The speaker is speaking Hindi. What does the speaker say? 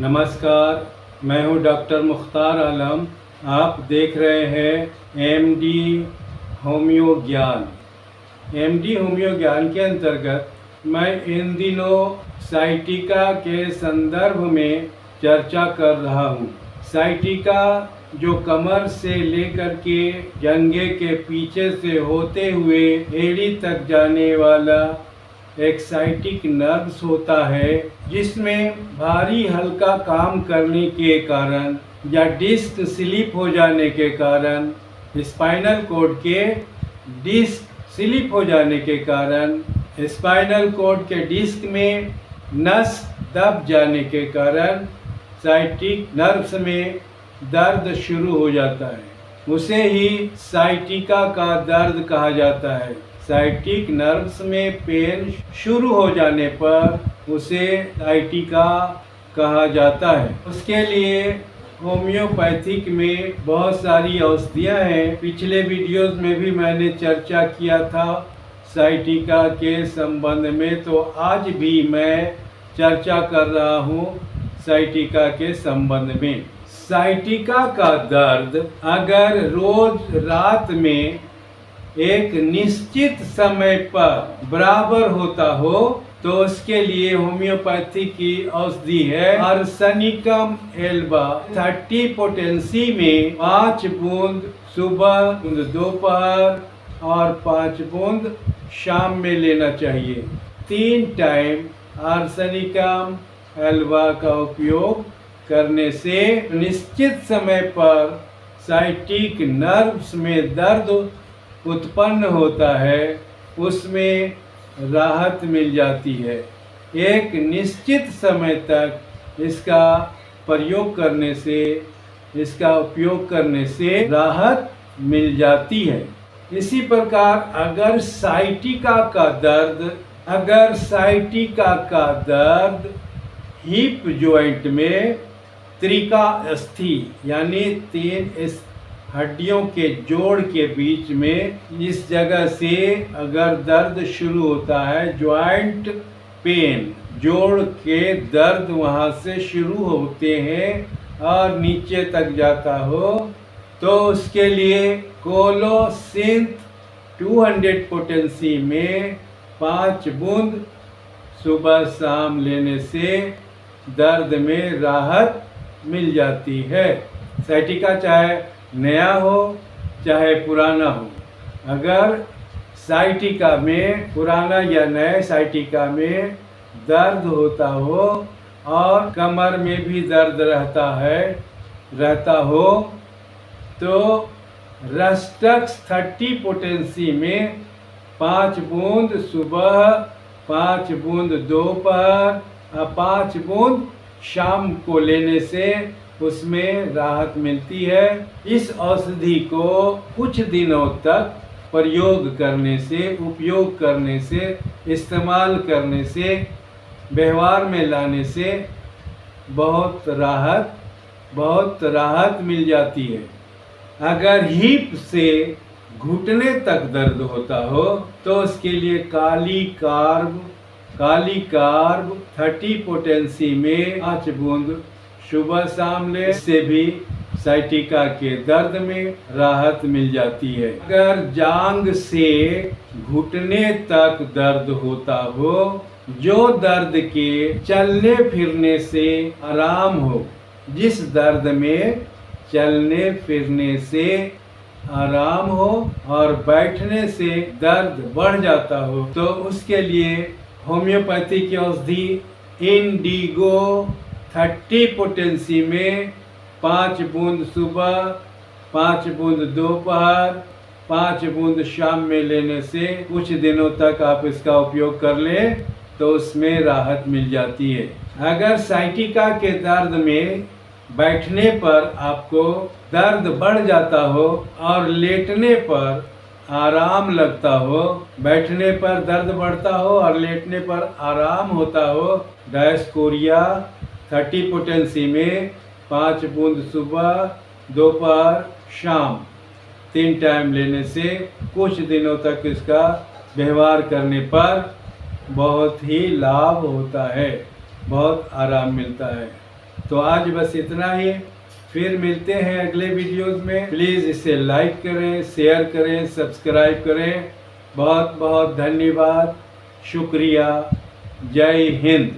नमस्कार, मैं हूं डॉक्टर मुख्तार आलम। आप देख रहे हैं एमडी होम्यो ज्ञान। एमडी होम्यो ज्ञान के अंतर्गत मैं इन दिनों साइटिका के संदर्भ में चर्चा कर रहा हूं। साइटिका जो कमर से लेकर के जंघे के पीछे से होते हुए एड़ी तक जाने वाला एक साइटिक नर्व्स होता है, जिसमें भारी हल्का काम करने के कारण या डिस्क स्लिप हो जाने के कारण, स्पाइनल कॉर्ड के डिस्क स्लिप हो जाने के कारण, स्पाइनल कॉर्ड के डिस्क में नस दब जाने के कारण साइटिक नर्व्स में दर्द शुरू हो जाता है। उसे ही साइटिका का दर्द कहा जाता है। साइटिक नर्व्स में पेन शुरू हो जाने पर उसे साइटिका कहा जाता है। उसके लिए होम्योपैथिक में बहुत सारी औषधियाँ हैं। पिछले वीडियोस में भी मैंने चर्चा किया था साइटिका के संबंध में, तो आज भी मैं चर्चा कर रहा हूँ साइटिका के संबंध में। साइटिका का दर्द अगर रोज रात में एक निश्चित समय पर बराबर होता हो तो उसके लिए होम्योपैथी की औषधि है आर्सेनिकम एल्बा। 30 पोटेंसी में 5 बूंद सुबह, बूंद दोपहर और 5 बूंद शाम में लेना चाहिए। 3 टाइम आर्सेनिकम एल्बा का उपयोग करने से निश्चित समय पर साइटिक नर्व्स में दर्द उत्पन्न होता है, उसमें राहत मिल जाती है। एक निश्चित समय तक इसका प्रयोग करने से, इसका उपयोग करने से राहत मिल जाती है। इसी प्रकार अगर साइटिका का दर्द हिप जॉइंट में त्रिकास्थी यानी 3 हड्डियों के जोड़ के बीच में इस जगह से अगर दर्द शुरू होता है, जॉइंट पेन, जोड़ के दर्द वहाँ से शुरू होते हैं और नीचे तक जाता हो, तो उसके लिए कोलोसिंथ 200 पोटेंसी में 5 बूंद सुबह शाम लेने से दर्द में राहत मिल जाती है। साइटिका चाहे नया हो चाहे पुराना हो, अगर साइटिका में, पुराना या नए साइटिका में दर्द होता हो और कमर में भी दर्द रहता हो तो रस्टक्स 30 पोटेंसी में 5 बूंद सुबह, 5 बूंद दोपहर और 5 बूंद शाम को लेने से उसमें राहत मिलती है। इस औषधि को कुछ दिनों तक प्रयोग करने से, उपयोग करने से, इस्तेमाल करने से, व्यवहार में लाने से बहुत राहत मिल जाती है। अगर हिप से घुटने तक दर्द होता हो तो उसके लिए काली कार्ब 30 पोटेंसी में 5 बूंद सुबह शाम ले, से भी साइटिका के दर्द में राहत मिल जाती है। अगर जांघ से घुटने तक दर्द होता हो, जो दर्द के चलने फिरने से आराम हो, जिस दर्द में चलने फिरने से आराम हो और बैठने से दर्द बढ़ जाता हो, तो उसके लिए होम्योपैथी की औषधि इंडिगो 30 पोटेंसी में 5 बूंद सुबह, 5 बूंद दोपहर, 5 बूंद शाम में लेने से कुछ दिनों तक आप इसका उपयोग कर लें तो उसमें राहत मिल जाती है। अगर साइटिका के दर्द में बैठने पर आपको दर्द बढ़ जाता हो और लेटने पर आराम लगता हो, बैठने पर दर्द बढ़ता हो और लेटने पर आराम होता हो, डायस्कोरिया 30 पोटेंसी में 5 बूंद सुबह, दोपहर, शाम 3 टाइम लेने से कुछ दिनों तक इसका व्यवहार करने पर बहुत ही लाभ होता है, बहुत आराम मिलता है। तो आज बस इतना ही। फिर मिलते हैं अगले वीडियोस में। प्लीज़ इसे लाइक करें, शेयर करें, सब्सक्राइब करें। बहुत बहुत धन्यवाद, शुक्रिया। जय हिंद।